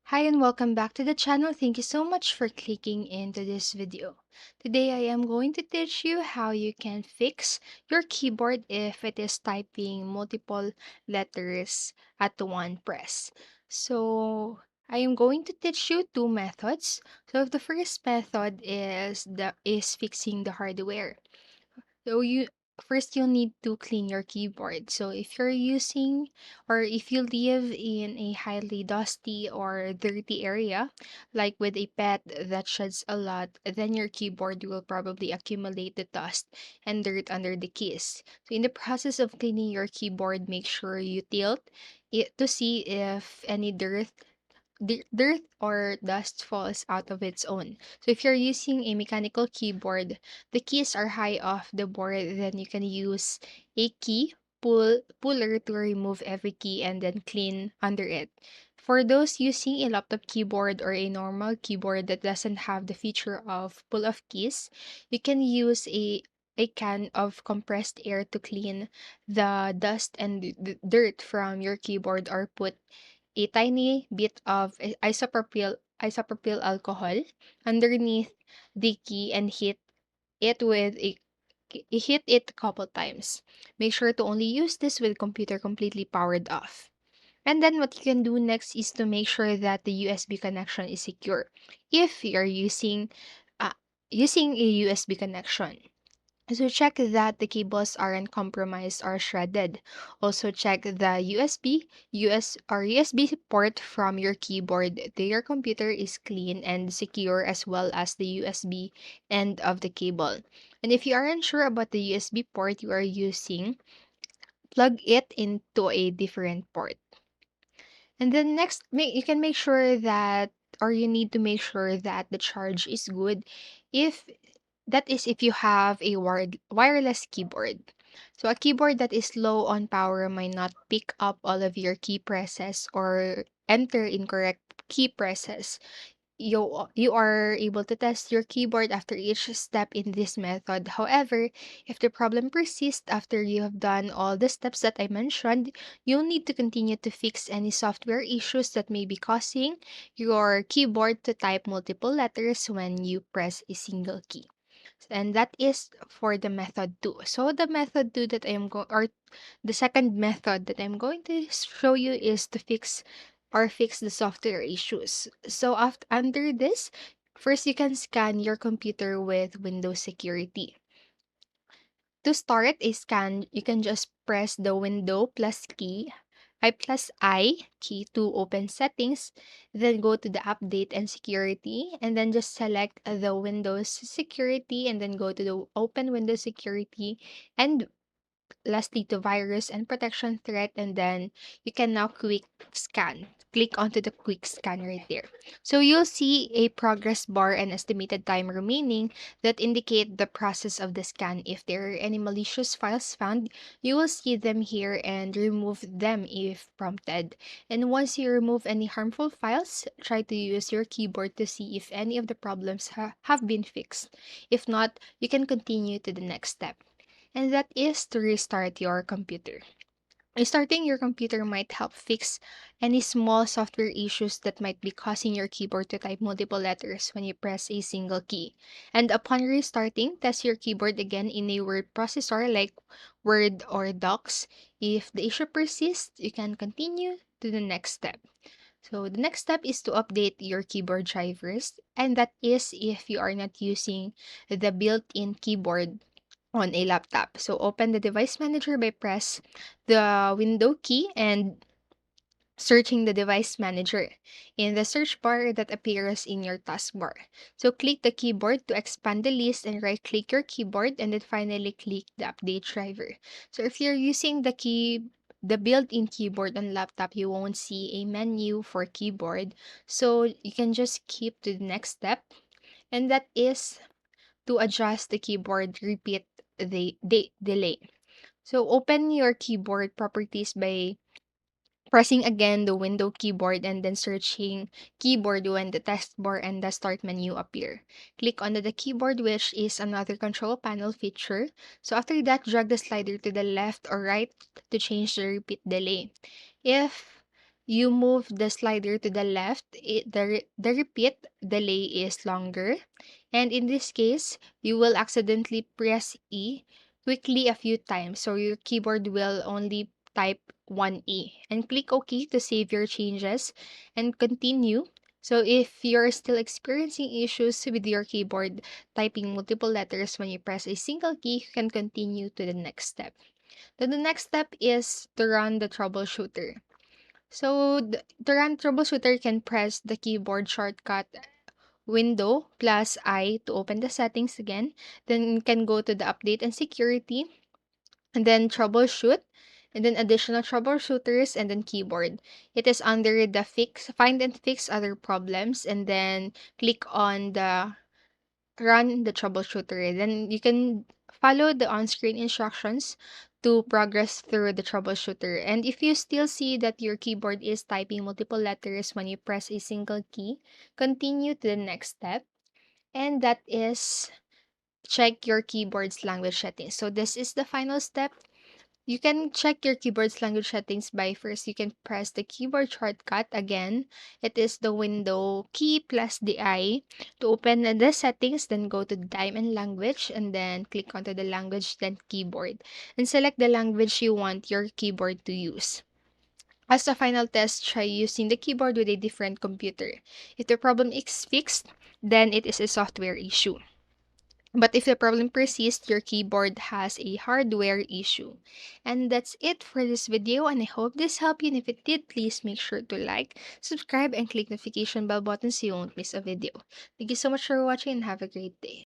Hi and welcome back to the channel. Thank you so much for clicking into this video. Today I am going to teach you how you can fix your keyboard if it is typing multiple letters at one press. So I am going to teach you two methods. So the first method is fixing the hardware. So first you'll need to clean your keyboard. So if you're using or if you live in a highly dusty or dirty area, like with a pet that sheds a lot, then your keyboard will probably accumulate the dust and dirt under the keys. So in the process of cleaning your keyboard, make sure you tilt it to see if any dirt or dust falls out of its own. So if you're using a mechanical keyboard, the keys are high off the board, then you can use a puller to remove every key and then clean under it. For those using a laptop keyboard or a normal keyboard that doesn't have the feature of pull-off keys, you can use a can of compressed air to clean the dust and the dirt from your keyboard, or put a tiny bit of isopropyl alcohol underneath the key and hit it a couple times. Make sure to only use this with computer completely powered off. And then what you can do next is to make sure that the USB connection is secure. If you're uh, using a USB connection, so check that the cables aren't compromised or shredded. Also check the USB port from your keyboard to your computer is clean and secure, as well as the USB end of the cable. And if you are unsure about the USB port you are using, plug it into a different port. And then next, you can make sure that, or you need to make sure that the charge is good. If that is if you have a wireless keyboard. So a keyboard that is low on power might not pick up all of your key presses or enter incorrect key presses. You are able to test your keyboard after each step in this method. However, if the problem persists after you have done all the steps that I mentioned, you'll need to continue to fix any software issues that may be causing your keyboard to type multiple letters when you press a single key. And that is for the method 2. So the method 2 that I am going, or the second method that I'm going to show you, is to fix the software issues. So after under this, first you can scan your computer with Windows Security. To start a scan, you can just press the I key to open settings, then go to the update and security, and then just select the Windows security, and then go to the open Windows security, and lastly to virus and protection threat, and then you can now quick scan. Click onto the quick scan right there. So you'll see a progress bar and estimated time remaining that indicate the process of the scan. If there are any malicious files found, you will see them here and remove them if prompted. And once you remove any harmful files, try to use your keyboard to see if any of the problems have been fixed. If not, you can continue to the next step, and that is to restart your computer. Restarting your computer might help fix any small software issues that might be causing your keyboard to type multiple letters when you press a single key. And upon restarting, test your keyboard again in a word processor like Word or Docs. If the issue persists, you can continue to the next step. So the next step is to update your keyboard drivers, and that is if you are not using the built-in keyboard on a laptop. So open the device manager by press the window key and searching the device manager in the search bar that appears in your taskbar. So click the keyboard to expand the list and right click your keyboard, and then finally click the update driver. So if you're using the built-in keyboard on laptop, you won't see a menu for keyboard. So you can just skip to the next step, and that is to adjust the keyboard repeat the delay. So open your keyboard properties by pressing again the window keyboard and then searching keyboard when the taskbar and the start menu appear. Click on the keyboard, which is another control panel feature. So after that, drag the slider to the left or right to change the repeat delay. If you move the slider to the left, the repeat delay is longer. And in this case, you will accidentally press E quickly a few times. So your keyboard will only type one E. And click OK to save your changes and continue. So if you're still experiencing issues with your keyboard typing multiple letters when you press a single key, you can continue to the next step. Then the next step is to run the troubleshooter. So the run troubleshooter can press the keyboard shortcut window plus I to open the settings again. Then you can go to the update and security and then troubleshoot and then additional troubleshooters and then keyboard. It is under the find and fix other problems and then click on the run the troubleshooter. Then you can follow the on-screen instructions to progress through the troubleshooter. And if you still see that your keyboard is typing multiple letters when you press a single key, continue to the next step. And that is check your keyboard's language settings. So this is the final step. You can check your keyboard's language settings by first you can press the keyboard shortcut again. It is the window key plus the I to open the settings, then go to the time and language and then click onto the language then keyboard and select the language you want your keyboard to use. As a final test, try using the keyboard with a different computer. If the problem is fixed, then it is a software issue. But if the problem persists, your keyboard has a hardware issue. And that's it for this video, and I hope this helped you. And if it did, please make sure to like, subscribe, and click notification bell button so you won't miss a video. Thank you so much for watching and have a great day.